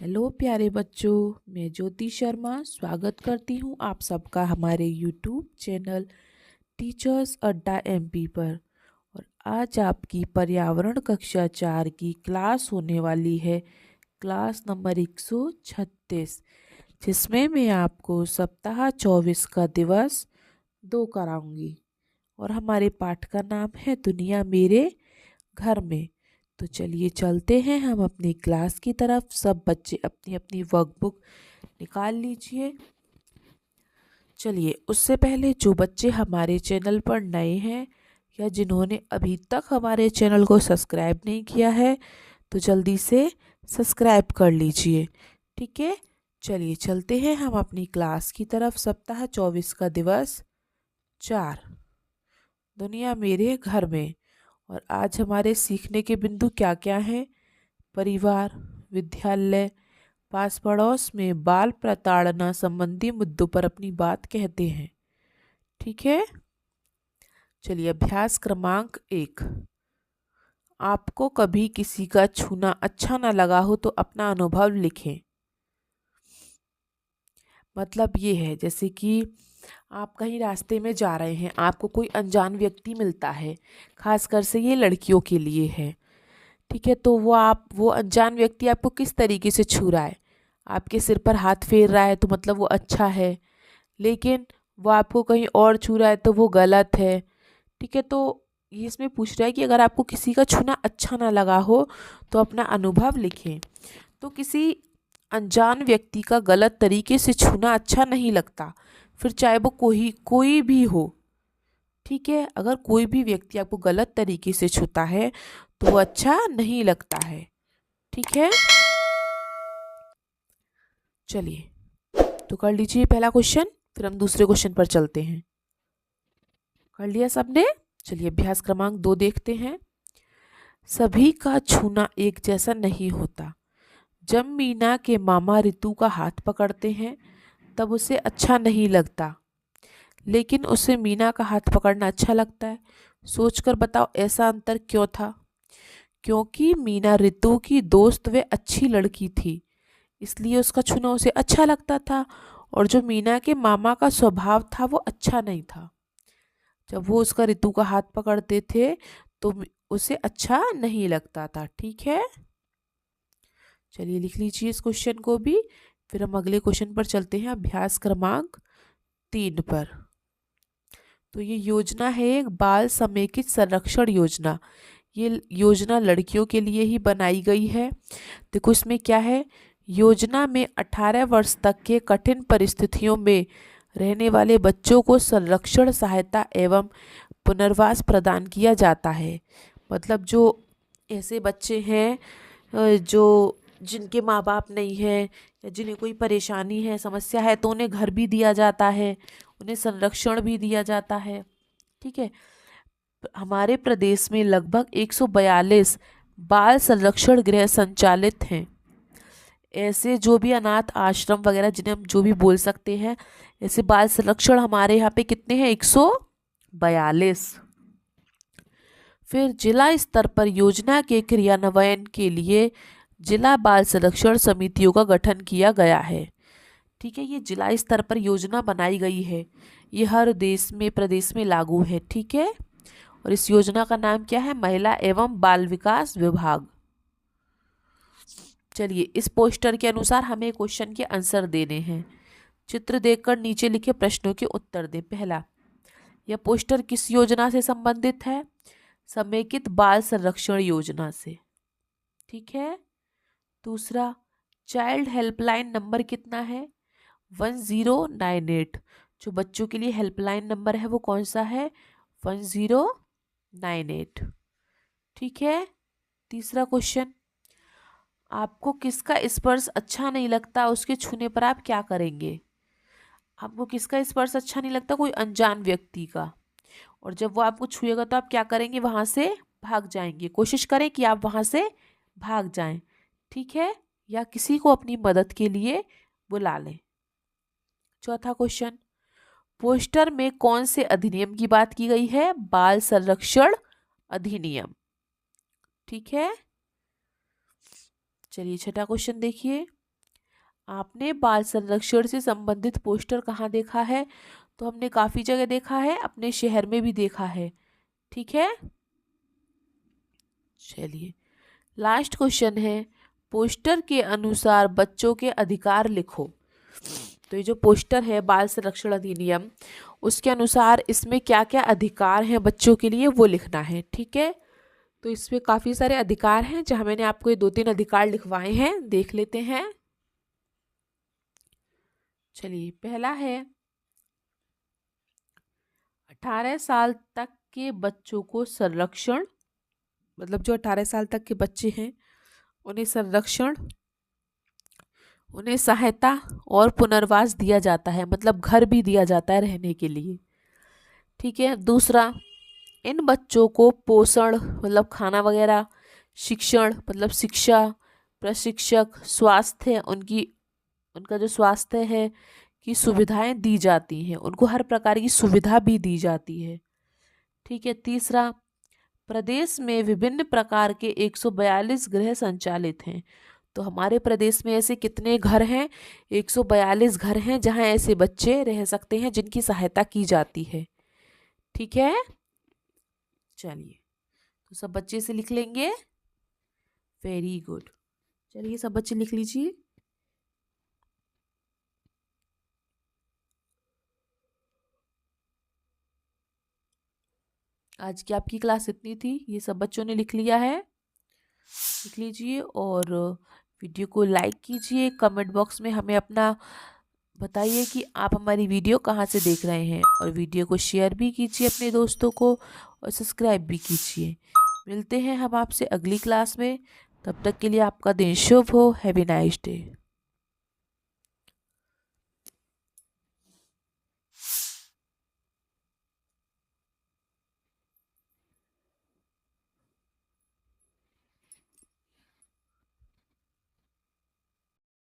Hello प्यारे बच्चों, मैं ज्योति शर्मा स्वागत करती हूँ आप सबका हमारे यूट्यूब चैनल टीचर्स अड्डा एमपी पर। और आज आपकी पर्यावरण कक्षा 4 की क्लास होने वाली है, क्लास नंबर 136, जिसमें मैं आपको सप्ताह 24 का दिवस 2 कराऊंगी। और हमारे पाठ का नाम है दुनिया मेरे घर में। तो चलिए चलते हैं हम अपनी क्लास की तरफ। सब बच्चे अपनी अपनी वर्कबुक निकाल लीजिए। चलिए, उससे पहले जो बच्चे हमारे चैनल पर नए हैं या जिन्होंने अभी तक हमारे चैनल को सब्सक्राइब नहीं किया है, तो जल्दी से सब्सक्राइब कर लीजिए। ठीक है, चलिए चलते हैं हम अपनी क्लास की तरफ। सप्ताह 24 का दिवस 4, दुनिया मेरे घर में। और आज हमारे सीखने के बिंदु क्या क्या हैं? परिवार, विद्यालय, पास पड़ोस में बाल प्रताड़ना संबंधी मुद्दों पर अपनी बात कहते हैं। ठीक है, चलिए अभ्यास क्रमांक 1। आपको कभी किसी का छूना अच्छा ना लगा हो तो अपना अनुभव लिखें। मतलब ये है, जैसे कि आप कहीं रास्ते में जा रहे हैं, आपको कोई अनजान व्यक्ति मिलता है, खासकर से ये लड़कियों के लिए है। ठीक है, तो वो अनजान व्यक्ति आपको किस तरीके से छू रहा है? आपके सिर पर हाथ फेर रहा है तो मतलब वो अच्छा है, लेकिन वो आपको कहीं और छू रहा है तो वो गलत है। ठीक है, तो ये इसमें पूछ रहा है कि अगर आपको किसी का छूना अच्छा ना लगा हो तो अपना अनुभव लिखें। तो किसी अनजान व्यक्ति का गलत तरीके से छूना अच्छा नहीं लगता, फिर चाहे वो कोई भी हो। ठीक है, अगर कोई भी व्यक्ति आपको गलत तरीके से छूता है तो वो अच्छा नहीं लगता है। ठीक है, चलिए तो कर लीजिए पहला क्वेश्चन, फिर हम दूसरे क्वेश्चन पर चलते हैं। कर लिया सबने? चलिए अभ्यास क्रमांक 2 देखते हैं। सभी का छूना एक जैसा नहीं होता। जब मीना के मामा रितु का हाथ पकड़ते हैं तब उसे अच्छा नहीं लगता, लेकिन उसे मीना का हाथ पकड़ना अच्छा लगता है। सोचकर बताओ ऐसा अंतर क्यों था? क्योंकि मीना रितु की दोस्त व अच्छी लड़की थी, इसलिए उसका छूना उसे अच्छा लगता था। और जो मीना के मामा का स्वभाव था वो अच्छा नहीं था। जब वो उसका रितु का हाथ पकड़ते थे तो उसे अच्छा नहीं लगता था। ठीक है, चलिए लिख लीजिए इस क्वेश्चन को भी, फिर हम अगले क्वेश्चन पर चलते हैं, अभ्यास क्रमांक 3 पर। तो ये योजना है एक बाल समेकित संरक्षण योजना। ये योजना लड़कियों के लिए ही बनाई गई है। देखो इसमें क्या है, योजना में 18 वर्ष तक के कठिन परिस्थितियों में रहने वाले बच्चों को संरक्षण सहायता एवं पुनर्वास प्रदान किया जाता है। मतलब जो ऐसे बच्चे हैं जो जिनके माँ बाप नहीं है या जिन्हें कोई परेशानी है, समस्या है, तो उन्हें घर भी दिया जाता है, उन्हें संरक्षण भी दिया जाता है। ठीक है, हमारे प्रदेश में लगभग 142 बाल संरक्षण गृह संचालित हैं। ऐसे जो भी अनाथ आश्रम वगैरह जिन्हें हम जो भी बोल सकते हैं, ऐसे बाल संरक्षण हमारे यहाँ पे कितने हैं? 142। फिर जिला स्तर पर योजना के क्रियान्वयन के लिए जिला बाल संरक्षण समितियों का गठन किया गया है। ठीक है, ये जिला स्तर पर योजना बनाई गई है, ये हर देश में प्रदेश में लागू है। ठीक है, और इस योजना का नाम क्या है? महिला एवं बाल विकास विभाग। चलिए इस पोस्टर के अनुसार हमें क्वेश्चन के आंसर देने हैं। चित्र देखकर नीचे लिखे प्रश्नों के उत्तर दें। पहला, यह पोस्टर किस योजना से संबंधित है? समेकित बाल संरक्षण योजना से। ठीक है, दूसरा, चाइल्ड हेल्पलाइन नंबर कितना है? 1098। जो बच्चों के लिए हेल्पलाइन नंबर है वो कौन सा है? 1098। ठीक है, तीसरा क्वेश्चन, आपको किसका स्पर्श अच्छा नहीं लगता, उसके छूने पर आप क्या करेंगे? आपको किसका स्पर्श अच्छा नहीं लगता? कोई अनजान व्यक्ति का, और जब वो आपको छुएगा तो आप क्या करेंगे? वहां से भाग जाएंगे। कोशिश करें कि आप वहां से भाग जाएं। ठीक है, या किसी को अपनी मदद के लिए बुला लें। चौथा क्वेश्चन, पोस्टर में कौन से अधिनियम की बात की गई है? बाल संरक्षण अधिनियम। ठीक है, चलिए छठा क्वेश्चन देखिए, आपने बाल संरक्षण से संबंधित पोस्टर कहाँ देखा है? तो हमने काफ़ी जगह देखा है, अपने शहर में भी देखा है। ठीक है, चलिए लास्ट क्वेश्चन है, पोस्टर के अनुसार बच्चों के अधिकार लिखो। तो ये जो पोस्टर है बाल संरक्षण अधिनियम, उसके अनुसार इसमें क्या क्या अधिकार हैं बच्चों के लिए वो लिखना है। ठीक है, तो इसमें काफ़ी सारे अधिकार हैं, जहाँ मैंने आपको ये 2-3 अधिकार लिखवाए हैं, देख लेते हैं। चलिए, पहला है 18 साल तक के बच्चों को संरक्षण, मतलब जो 18 साल तक के बच्चे हैं उन्हें संरक्षण, उन्हें सहायता और पुनर्वास दिया जाता है, मतलब घर भी दिया जाता है रहने के लिए। ठीक है, दूसरा, इन बच्चों को पोषण मतलब खाना वगैरह, शिक्षण मतलब शिक्षा, प्रशिक्षक, स्वास्थ्य उनका जो स्वास्थ्य है की सुविधाएं दी जाती हैं, उनको हर प्रकार की सुविधा भी दी जाती है। ठीक है, तीसरा, प्रदेश में विभिन्न प्रकार के 142 गृह संचालित हैं। तो हमारे प्रदेश में ऐसे कितने घर हैं? 142 घर हैं जहां ऐसे बच्चे रह सकते हैं जिनकी सहायता की जाती है। ठीक है, चलिए तो सब बच्चे से लिख लेंगे। वेरी गुड, चलिए सब बच्चे लिख लीजिए। आज की आपकी क्लास इतनी थी, ये सब बच्चों ने लिख लिया है, लिख लीजिए और वीडियो को लाइक कीजिए। कमेंट बॉक्स में हमें अपना बताइए कि आप हमारी वीडियो कहाँ से देख रहे हैं, और वीडियो को शेयर भी कीजिए अपने दोस्तों को और सब्सक्राइब भी कीजिए। मिलते हैं हम आपसे अगली क्लास में, तब तक के लिए आपका दिन शुभ हो। Have a nice day.